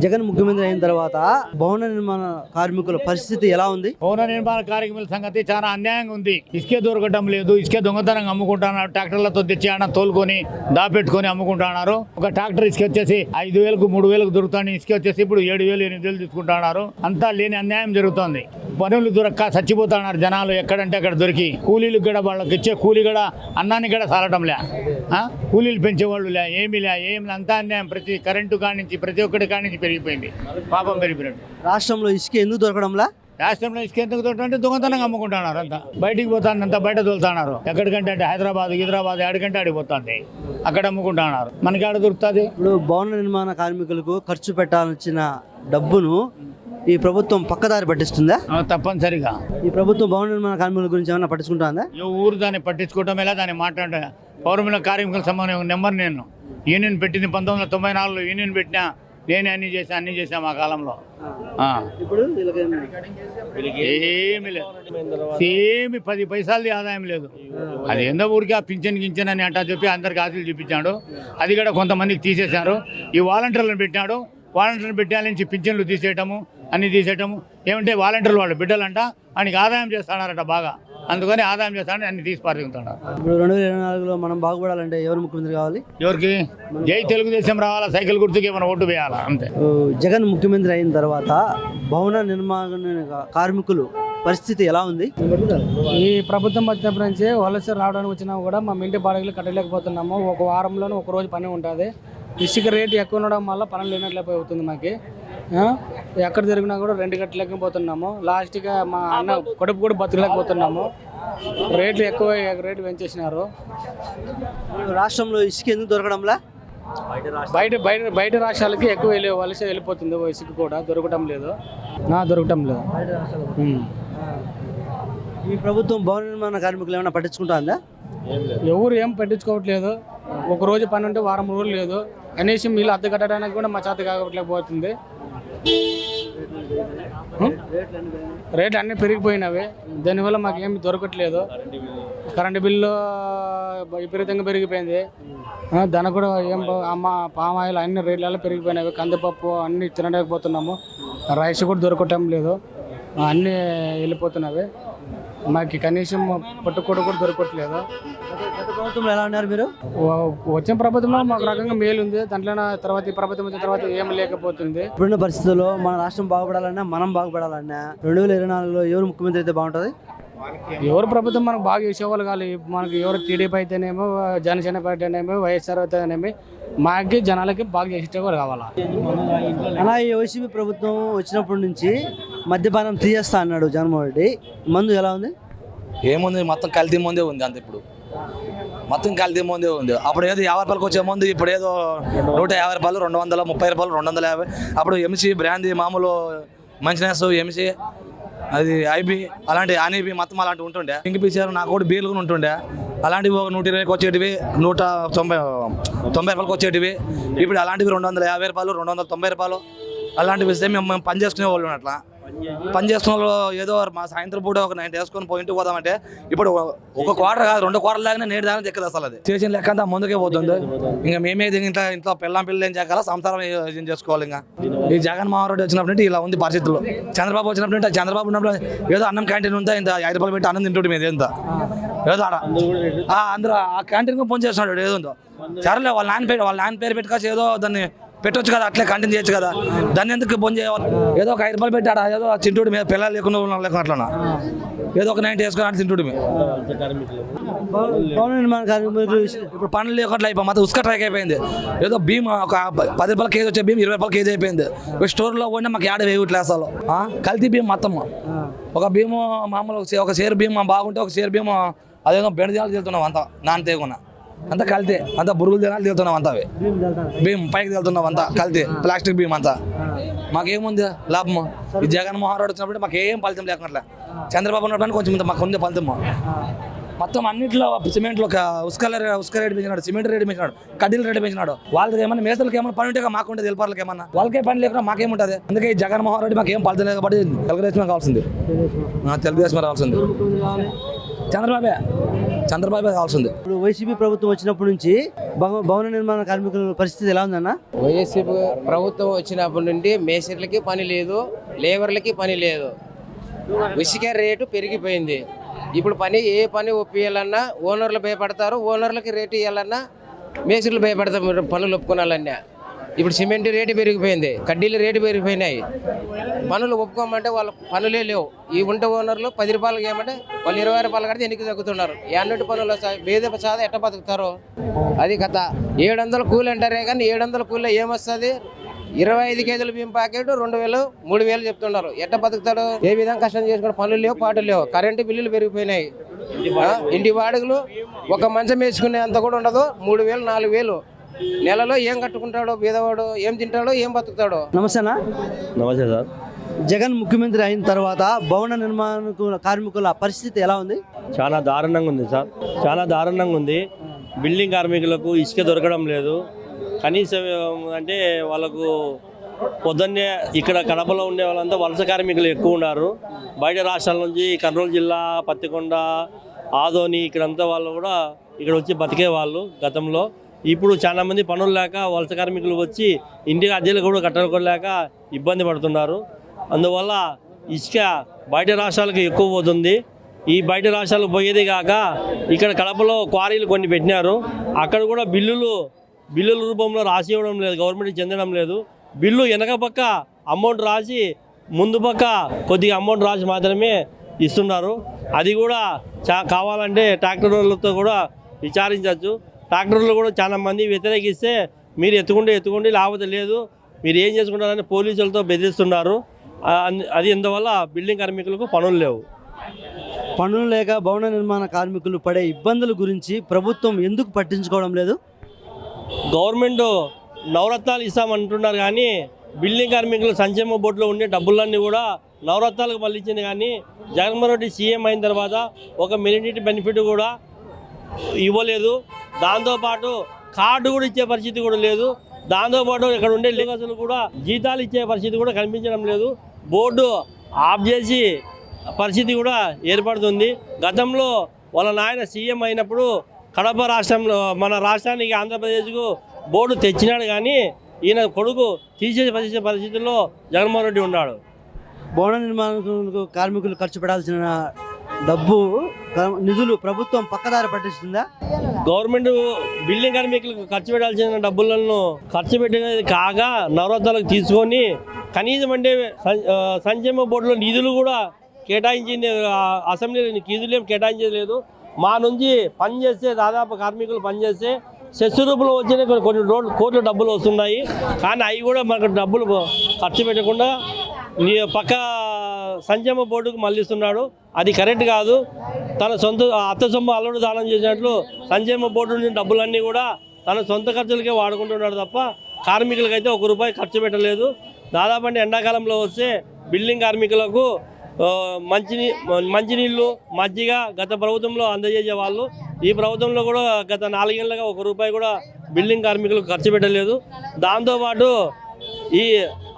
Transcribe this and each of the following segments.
జగన్ ముఖ్యమంత్రి అయిన తర్వాత భవన నిర్మాణ కార్మికుల పరిస్థితి ఎలా ఉంది? భవన నిర్మాణ కార్మికుల సంగతి చాలా అన్యాయంగా ఉంది. ఇసుకే దొరకటం లేదు. ఇసుకే దొంగతనంగా అమ్ముకుంటున్నారు. ట్రాక్టర్లతో తెచ్చి ఆడ తోలుకొని దాపెట్టుకొని అమ్ముకుంటున్నారు. ఒక ట్రాక్టర్ ఇసుక వచ్చేసి 5,000కు 3,000కు దొరుకుతాను. ఇసుక వచ్చేసి ఇప్పుడు 7,000 8,000 తీసుకుంటున్నారు. అంతా లేని అన్యాయం జరుగుతుంది. పనులు దొరక్క చచ్చిపోతున్నారు జనాలు. ఎక్కడంటే అక్కడ దొరికి కూలీలు కూడా వాళ్ళకి ఇచ్చే కూలీ కూడా అన్నాన్ని కూడా సాలటం లే. కూలీలు పెంచేవాళ్ళు లే, ఏమీ అంతా అన్యాయం. ప్రతి కరెంటు కానించి ప్రతి ఒక్కటి కానించి పెరిగిపోయింది. పాపం పెరిగిపోయినట్టు. రాష్ట్రంలో ఇసుక ఎందుకు దొరకడంలా? రాష్ట్రంలో ఇసుక ఎందుకు దొరకంటే దొంగతనంగా అమ్ముకుంటున్నారు. అంతా బయటికి పోతాను, అంతా బయట తోలుతున్నారు. ఎక్కడికంటే అంటే హైదరాబాద్ ఆడికంటే ఆడిపోతుంది. అక్కడ అమ్ముకుంటున్నారు. మనకి ఆడ దొరుకుతుంది. ఇప్పుడు భవన నిర్మాణ కార్మికులకు ఖర్చు పెట్టాల్సిన డబ్బును ఈ ప్రభుత్వం పక్కదారి పట్టిస్తుందా? తప్పనిసరిగా ఈ ప్రభుత్వం భవన నిర్మాణ కార్మికుల గురించి ఏమైనా పట్టించుకుంటుందా? ఊరు దాన్ని పట్టించుకోవటం ఎలా, దాన్ని మాట్లాడే పౌరముల కార్మికుల సంబంధం నెంబర్ నేను యూనియన్ పెట్టింది 1994లో యూనియన్ పెట్టినా నేనే అన్ని చేసా మా కాలంలో. ఇప్పుడు ఏమి లేదు, ఏమి 10 పైసలది ఆదాయం లేదు. అది ఏందో ఊరికి ఆ పింఛన్ అని అంటా చెప్పి అందరికి ఆశలు చూపించాడు. అది కూడా కొంతమందికి తీసేశారు. ఈ వాలంటీర్లను పెట్టినాడు. వాలంటీర్లు పెట్టాల నుంచి పింఛన్లు తీసేయటము, అన్ని తీసేయటము. ఏమంటే వాలంటీర్లు వాళ్ళు బిడ్డలంట ఆయనకి ఆదాయం చేస్తున్నారట బాగా. అందుకని ఆదాయం చేస్తాడని అన్ని తీసి పారుతున్నారు. ఇప్పుడు 2024లో మనం బాగుపడాలంటే ఎవరు ముఖ్యమంత్రి కావాలి? ఎవరికి? జై తెలుగుదేశం రావాలా, సైకిల్ గుర్తుకి ఏమైనా ఓటు వేయాలా, అంతే. జగన్ ముఖ్యమంత్రి అయిన తర్వాత భవన నిర్మాణ కార్మికులు పరిస్థితి ఎలా ఉంది? ఈ ప్రభుత్వం వచ్చినప్పటి నుంచి వలస రావడానికి వచ్చినా కూడా మా ఇంటి బాడీలు కట్టలేకపోతున్నాము. ఒక వారంలోనూ ఒక రోజు పని ఉంటుంది. ఇసుక రేటు ఎక్కువ ఉండడం వల్ల పనులు లేనట్లయిపోతుంది. మాకు ఎక్కడ తిరిగినా కూడా 2 కట్టలేకపోతున్నాము. లాస్ట్గా మా అన్న కడుపు కూడా బతకలేకపోతున్నాము. రేట్లు ఎక్కువ, రేటు పెంచేసినారు. రాష్ట్రంలో ఇసుక ఎందుకు దొరకడంలా? బయట రాష్ట్రాలకి ఎక్కువ వలస వెళ్ళిపోతుంది. ఇసుక కూడా దొరకటం లేదు. ఈ ప్రభుత్వం భవన నిర్మాణ కార్మికులు ఏమైనా పట్టించుకుంటుందా? ఎవరు ఏం పట్టించుకోవట్లేదు. ఒక రోజు పని ఉంటే వారం రోజులు లేదు. కనీసం వీళ్ళు అద్దె కట్టడానికి కూడా మా చేత కాకపోతుంది. రేట్లు అన్నీ పెరిగిపోయినవి. దానివల్ల మాకు ఏమి దొరకట్లేదు. కరెంటు బిల్లు విపరీతంగా పెరిగిపోయింది. దానికి కూడా ఏం పామాయిల్ అన్ని రేట్లలో పెరిగిపోయినవి. కందిపప్పు అన్నీ తినలేకపోతున్నాము. రైస్ కూడా దొరకటం లేదు. అన్నీ వెళ్ళిపోతున్నవి. మాకు కనీసం పట్టుకోడు కూడా దొరకట్లేదు. ప్రభుత్వంలో ఎలా ఉన్నారు మీరు? వచ్చిన ప్రభుత్వంలో మాకు రకంగా మేలు ఉంది. దాంట్లో తర్వాత ఈ ప్రభుత్వం వచ్చిన తర్వాత ఏం లేకపోతుంది. ఇప్పుడున్న పరిస్థితుల్లో మన రాష్ట్రం బాగుపడాలన్నా, మనం బాగుపడాలన్నా 2024లో ఎవరు ముఖ్యమంత్రి అయితే బాగుంటుంది? ఎవరు ప్రభుత్వం మనకు బాగా చేసేవాళ్ళు కాదు. మనకి ఎవరు టీడీపీ అయితేనేమో, జనసేన పార్టీ అయితేనేమో, వైఎస్ఆర్ అయితేనేమి మాకి జనాలకి బాగా చేసేవాళ్ళు కావాలా. అలా ఈ వైసీపీ ప్రభుత్వం వచ్చినప్పటి నుంచి మద్యపానం తీయేస్తా అన్నాడు జగన్మోహన్ రెడ్డి. మందు ఎలా ఉంది? ఏముంది, మొత్తం కల్తీ ముందే ఉంది. అంత ఇప్పుడు మొత్తం కల్తీ ముందే ఉంది. అప్పుడు ఏదో 50 రూపాయలకు వచ్చే ముందు ఇప్పుడు ఏదో 150 రూపాయలు, 230 రూపాయలు, 250. అప్పుడు ఎంసీ బ్రాందీ, మామూలు మంచినెస్, ఎంసీ, అది ఐబీ, అలాంటి అనీబీ మొత్తం అలాంటివి ఉంటుండే. ఇంక పిచ్చారు నాకు కూడా బీర్లు కూడా ఉంటుండే. అలాంటివి ఒక 120కి వచ్చేటివి, 190 రూపాయలకు వచ్చేటివి. ఇప్పుడు అలాంటివి 250 రూపాయలు, 290 రూపాయలు అలాంటివి ఇస్తే మేము పని చేసుకునే వాళ్ళు. అట్లా పని చేసుకునే వాళ్ళు ఏదో మా సాయంత్రం పూట ఒక 90 వేసుకొని పోయింటికి పోదామంటే ఇప్పుడు ఒక క్వార్టర్ కాదు 2 క్వార్టర్ లాగానే నేటి దాకా ఎక్కదు. అసలు అది చేసిన లెక్క అంతా ముందుకే పోతుంది. ఇంకా మేమే ఇంట్లో పిల్లలు ఏం చేయాలి, సంసారం ఏం చేసుకోవాలి. ఇంకా ఈ జగన్మోహన్ రెడ్డి వచ్చినప్పుడు ఇలా ఉంది పరిస్థితుల్లో. చంద్రబాబు వచ్చినప్పుడు చంద్రబాబు ఉన్నప్పుడు ఏదో అన్నం క్యాంటీన్ ఉందా, ఇంత 5 రూపాయలు పెట్టి అన్నం తింటుంటే మీద ఎంత ఏదో ఆడ అందరూ ఆ క్యాంటీన్ ఫోన్ చేస్తున్నాడు. ఏదో ఉందో సరేలే, వాళ్ళ నాన్న పేరు పెట్టుకోవచ్చు, ఏదో దాన్ని పెట్టవచ్చు కదా, అట్లే కంటిన్యూ చేయొచ్చు కదా. దాన్ని ఎందుకు బంద్ చేయాలి? ఏదో ఒక 5 రూపాయలు పెట్టాడు, ఏదో చింటుడు మీద పిల్లలు లేకుండా అట్లా ఏదో ఒక 90 వేసుకొని అంటే చింటుడు మీద. భవన నిర్మాణ కార్మికులు ఇప్పుడు పనులు లేకుండా అయిపోయి మొత్తం ఉసుక ట్రాక్ అయిపోయింది. ఏదో భీమ్ ఒక 10 రూపాయల కేజీ వచ్చే భీమ్ 20 రూపాయల కేజీ అయిపోయింది. స్టోర్లో పోయినా మాకు ఏడ వేయట్లే అసలు. కల్తీ భీమ్ మొత్తం. ఒక భీము మామూలు ఒక షేర్ భీమ్ బాగుంటే ఒక షేర్ భీము అదేదో బెండ దినాలు తెలుతున్నాం. అంతా నాన్న తేకుండా అంతా కల్తీ. అంతా బురుగులు దినాలు తెలుతున్నాం. అంతా అవి భీమ్ పైకి తెలుతున్నాం. అంతా కల్తీ ప్లాస్టిక్ భీమ్ అంతా. మాకేముంది లాభము? ఈ జగన్మోహన్ రెడ్డి వచ్చినప్పుడు మాకు ఏం ఫలితం లేకుండా. చంద్రబాబు ఉన్నప్పుడు కొంచెం మాకు ఉంది ఫలితం. మొత్తం అన్నింటిలో సిమెంట్లో ఉసుక రేటు పెంచినాడు, సిమెంట్ రేటు పెంచినాడు, కడ్డీల రేటు పెంచినాడు. వాళ్ళకి ఏమన్నా మేస్తలకు ఏమన్నా పని ఉంటే మాకుంటే తెలిపాలకి ఏమన్నా, వాళ్ళకే పని లేకుండా మాకేముంటుంది. అందుకే ఈ జగన్మోహన్ రెడ్డి మాకు ఏం ఫలితం లేదు కాబట్టి తెలుగుదేశమే కావాల్సింది. తెలుగుదేశమే రావాల్సింది. చంద్రబాబే. చంద్రబాబు కావాల్సింది. ఇప్పుడు వైసీపీ ప్రభుత్వం వచ్చినప్పటి నుంచి భవన నిర్మాణ కార్మికుల పరిస్థితి ఎలా ఉందన్న? వైఎస్పీ ప్రభుత్వం వచ్చినప్పటి నుండి మేస్త్రీలకి పని లేదు, లేబర్లకి పని లేదు. ఇసుక రేటు పెరిగిపోయింది. ఇప్పుడు ఏ పని ఒప్పియాలన్నా ఓనర్లు భయపడతారు, ఓనర్లకి రేటు ఇవ్వాలన్నా మేస్త్రీలు భయపడతారు పనులు ఒప్పుకోవాలన్నా. ఇప్పుడు సిమెంట్ రేటు పెరిగిపోయింది, కడ్డీల రేటు పెరిగిపోయినాయి. పనులు ఒప్పుకోమంటే వాళ్ళ పనులే లేవు. ఈ ఉంటే ఓనర్లు 10 రూపాయలకి ఏమంటే వాళ్ళు 20 రూపాయలు కడితే ఎన్నికి తగ్గుతున్నారు. ఏన్నటి పనులు బేద సాధ ఎట్ట బతుకుతారు? అది కథ. 700 కూలి అంటారే కానీ 700 కూలి ఏమొస్తుంది? 25 కేజీల బియ్యం ప్యాకెట్ 2000, 3000 చెప్తున్నారు. ఎట్ట బతుకుతాడు? ఏ విధంగా కష్టం చేసుకుని పనులు లేవు, పాటలు లేవు. కరెంటు బిల్లులు పెరిగిపోయినాయి. ఇంటి వాడుకలు ఒక మంచం వేసుకునే అంత కూడా ఉండదు. 3000, 4000 నెలలో ఏం కట్టుకుంటాడో బీదవాడు, ఏం తింటాడో, ఏం బతుకుతాడో. నమస్తే అన్న. నమస్తే సార్. జగన్ ముఖ్యమంత్రి అయిన తర్వాత భవన నిర్మాణ కార్మికుల పరిస్థితి ఎలా ఉంది? చాలా దారుణంగా ఉంది సార్, చాలా దారుణంగా ఉంది. బిల్డింగ్ కార్మికులకు ఇసుక దొరకడం లేదు. కనీసం అంటే వాళ్ళకు పొద్దున్నే ఇక్కడ కడపలో ఉండే వాళ్ళంతా వలస కార్మికులు ఎక్కువ ఉన్నారు. బయట రాష్ట్రాల నుంచి కర్నూలు జిల్లా, పత్తికొండ, ఆదోని ఇక్కడంతా వాళ్ళు కూడా ఇక్కడ వచ్చి బతికే వాళ్ళు గతంలో. ఇప్పుడు చాలా మంది పనులు లేక వలస కార్మికులు వచ్చి ఇంటికి అద్దెలు కూడా కట్టుకోలేక ఇబ్బంది పడుతున్నారు. అందువల్ల ఇసుక బయట రాష్ట్రాలకు ఎక్కువ పోతుంది. ఈ బయట రాష్ట్రాలకు పోయేది కాక ఇక్కడ కడపలో క్వారీలు కొన్ని పెట్టినారు. అక్కడ కూడా బిల్లుల రూపంలో రాసి ఇవ్వడం లేదు, గవర్నమెంట్కి చెందడం లేదు. బిల్లు వెనక పక్క అమౌంట్ రాసి ముందు పక్క కొద్దిగా అమౌంట్ రాసి మాత్రమే ఇస్తున్నారు. అది కూడా కావాలంటే ట్రాక్టర్లతో కూడా విచారించవచ్చు. ట్రాక్టర్లు కూడా చాలా మంది వ్యతిరేకిస్తే మీరు ఎత్తుకుంటే లేకపోతే లేదు, మీరు ఏం చేసుకుంటారని పోలీసులతో బెదిరిస్తున్నారు. అది ఎందువల్ల బిల్డింగ్ కార్మికులకు పనులు లేవు. పనులు లేక భవన నిర్మాణ కార్మికులు పడే ఇబ్బందుల గురించి ప్రభుత్వం ఎందుకు పట్టించుకోవడం లేదు? గవర్నమెంట్ నవరత్నాలు ఇస్తామంటున్నారు కానీ బిల్డింగ్ కార్మికులు సంక్షేమ బోర్డులో ఉండే డబ్బులన్నీ కూడా నవరత్నాలకు మళ్ళించింది. కానీ జగన్మోహన్ రెడ్డి సీఎం అయిన తర్వాత ఒక మిలిటరీ బెనిఫిట్ కూడా ఇవ్వలేదు. దాంతోపాటు కార్డు కూడా ఇచ్చే పరిస్థితి కూడా లేదు. దాంతోపాటు ఇక్కడ ఉండే లీగర్స్లు కూడా జీతాలు ఇచ్చే పరిస్థితి కూడా కనిపించడం లేదు. బోర్డు ఆఫ్ చేసి పరిస్థితి కూడా ఏర్పడుతుంది. గతంలో వాళ్ళ నాయన సీఎం అయినప్పుడు కడప రాష్ట్రంలో మన రాష్ట్రానికి ఆంధ్రప్రదేశ్కు బోర్డు తెచ్చినాడు కానీ ఈయన కొడుకు తీసేసే పరిస్థితుల్లో జగన్మోహన్ రెడ్డి ఉన్నాడు. భవన నిర్మాణ కార్మికులు ఖర్చు పెట్టాల్సిన నిధులు ప్రభుత్వం పక్కదారి పట్టిస్తుందా? గవర్నమెంట్ బిల్డింగ్ కార్మికులకు ఖర్చు పెట్టాల్సిన డబ్బులను ఖర్చు పెట్టినది కాగా నవరత్నాలకు తీసుకొని కనీసం అంటే సంక్షేమ బోర్డులో నిధులు కూడా కేటాయించింది. అసెంబ్లీలో నిధులు ఏం కేటాయించలేదు. మా నుంచి పనిచేస్తే దాదాపు కార్మికులు పనిచేస్తే సెస్ రూపంలో వచ్చిన కొన్ని కోట్ల డబ్బులు వస్తున్నాయి. కానీ అవి కూడా మనకు డబ్బులు ఖర్చు పెట్టకుండా పక్క సంక్షేమ బోర్డుకు మళ్ళిస్తున్నాడు. అది కరెక్ట్ కాదు. తన సొంత అత్త సొమ్ము అల్లుడు దానం చేసినట్లు సంక్షేమ బోర్డు నుంచి డబ్బులన్నీ కూడా తన సొంత ఖర్చులకే వాడుకుంటున్నాడు తప్ప కార్మికులకైతే ₹1 ఖర్చు పెట్టలేదు. దాదాపు అంటే ఎండాకాలంలో వస్తే బిల్డింగ్ కార్మికులకు మంచినీళ్ళు, మజ్జిగ గత ప్రభుత్వంలో అందజేసేవాళ్ళు. ఈ ప్రభుత్వంలో కూడా గత 4 ఏళ్ళగా ₹1 కూడా బిల్డింగ్ కార్మికులకు ఖర్చు పెట్టలేదు. దాంతోపాటు ఈ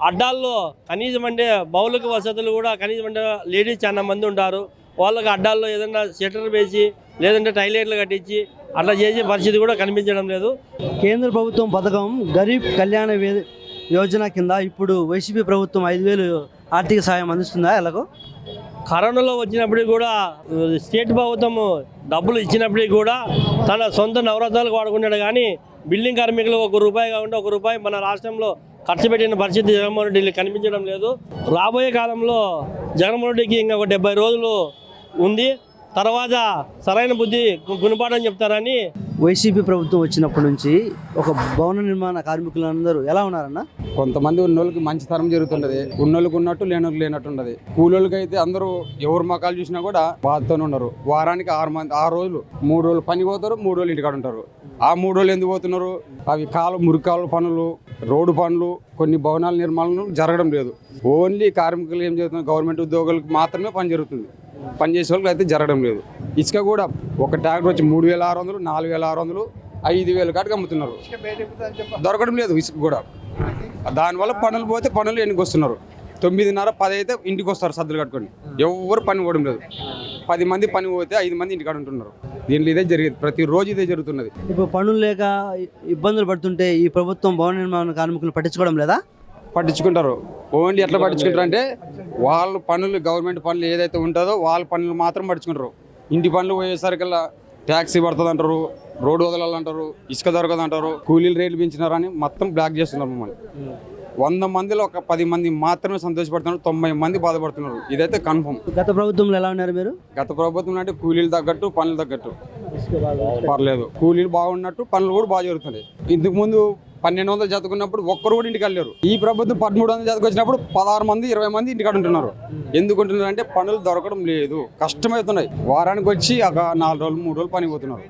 అడ్డాల్లో కనీసం అంటే మౌలిక వసతులు కూడా కనీసం అంటే లేడీస్ చాలా మంది ఉంటారు. వాళ్ళకి అడ్డాల్లో ఏదైనా షట్టర్ వేసి లేదంటే టాయిలెట్లు కట్టించి అట్లా చేసే పరిస్థితి కూడా కనిపించడం లేదు. కేంద్ర ప్రభుత్వం పథకం గరీబ్ కళ్యాణ యోజన కింద ఇప్పుడు వైసీపీ ప్రభుత్వం 5,000 ఆర్థిక సాయం అందిస్తుందా? ఎలాగో కరోనాలో వచ్చినప్పటికీ కూడా స్టేట్ ప్రభుత్వం డబ్బులు ఇచ్చినప్పటికీ కూడా తన సొంత నవరత్నాలకు వాడుకున్నాడు. కానీ బిల్డింగ్ కార్మికులు ₹1 కాకుండా ₹1 మన రాష్ట్రంలో ఖర్చు పెట్టిన పరిస్థితి జగన్మోహన్ రెడ్డి కనిపించడం లేదు. రాబోయే కాలంలో జగన్మోహన్ రెడ్డికి ఇంకా 70 రోజులు ఉంది. తర్వాత సరైన బుద్ధి గుణపాఠం చెప్తారని. వైసీపీ ప్రభుత్వం వచ్చినప్పటి నుంచి ఒక భవన నిర్మాణ కార్మికులందరూ ఎలా ఉన్నారన్న? కొంతమంది ఉన్నోళ్ళకి మంచితనం జరుగుతుంటది, ఉన్నోళ్ళకి ఉన్నట్టు లేనోళ్ళకి లేనట్టు ఉండదు. కూలోళ్ళకి అయితే అందరూ ఎవరు మకాలు చూసినా కూడా బాధతోనే ఉన్నారు. వారానికి 6 రోజులు 3 రోజులు పని పోతారు, 3 రోజులు ఇంటికాడ ఉంటారు. ఆ 3 రోజులు ఎందుకు పోతున్నారు? అవి మురికాలు పనులు, రోడ్డు పనులు, కొన్ని భవనాల నిర్మాణం జరగడం లేదు. ఓన్లీ కార్మికులు ఏం జరుగుతుంది, గవర్నమెంట్ ఉద్యోగులకు మాత్రమే పని జరుగుతుంది. పని చేసే వాళ్ళకి అయితే జరగడం లేదు. ఇసుక కూడా ఒక ట్రాక్టర్ వచ్చి 3,600, 4,600, 5,000 కాటికి అమ్ముతున్నారు. దొరకడం లేదు ఇసుక కూడా. దానివల్ల పనులు పోతే పనులు ఎన్నికి వస్తున్నారు. 9:30, 10 అయితే ఇంటికి వస్తారు సద్దులు కట్టుకొని. ఎవరు పని పోవడం లేదు. 10 మంది పని పోతే 5 మంది ఇంటికాడ ఉంటున్నారు. దీంట్లో ఇదే జరిగేది, ప్రతిరోజు ఇదే జరుగుతున్నది. ఇప్పుడు పనులు లేక ఇబ్బందులు పడుతుంటే ఈ ప్రభుత్వం భవన నిర్మాణ కార్మికులను పట్టించుకోవడం లేదా? పట్టించుకుంటారు. ఓన్లీ ఎట్లా పట్టించుకుంటారు అంటే వాళ్ళ పనులు, గవర్నమెంట్ పనులు ఏదైతే ఉంటుందో వాళ్ళ పనులు మాత్రం పట్టించుకుంటారు. ఇంటి పనులు పోయేసరికల్లా ట్యాక్సీ పడుతుంది అంటారు, రోడ్డు వదలాలంటారు, ఇసుక దొరకదు అంటారు, కూలీలు రేట్లు పెంచినారని మొత్తం బ్లాక్ చేస్తున్నారు మమ్మల్ని. 100 మందిలో ఒక 10 మంది మాత్రమే సంతోషపడుతున్నారు, 90 మంది బాధపడుతున్నారు. ఇదైతే కన్ఫర్మ్. గత ప్రభుత్వంలో ఎలా ఉన్నారు మీరు? గత ప్రభుత్వం అంటే కూలీలు తగ్గట్టు పనులు తగ్గట్టు పర్లేదు, కూలీలు బాగున్నట్టు పనులు కూడా బాగా జరుగుతున్నాయి. ఇంతకు ముందు 1200 చదువుకున్నప్పుడు ఒక్కరు కూడా ఇంటికి వెళ్ళారు. ఈ ప్రభుత్వం 1300 చదువుకొచ్చినప్పుడు 16 మంది 20 మంది ఇంటికాడ ఉంటున్నారు. ఎందుకు ఉంటున్నారు అంటే పనులు దొరకడం లేదు, కష్టమవుతున్నాయి. వారానికి వచ్చి ఒక 4 రోజులు 3 రోజులు పని పోతున్నారు.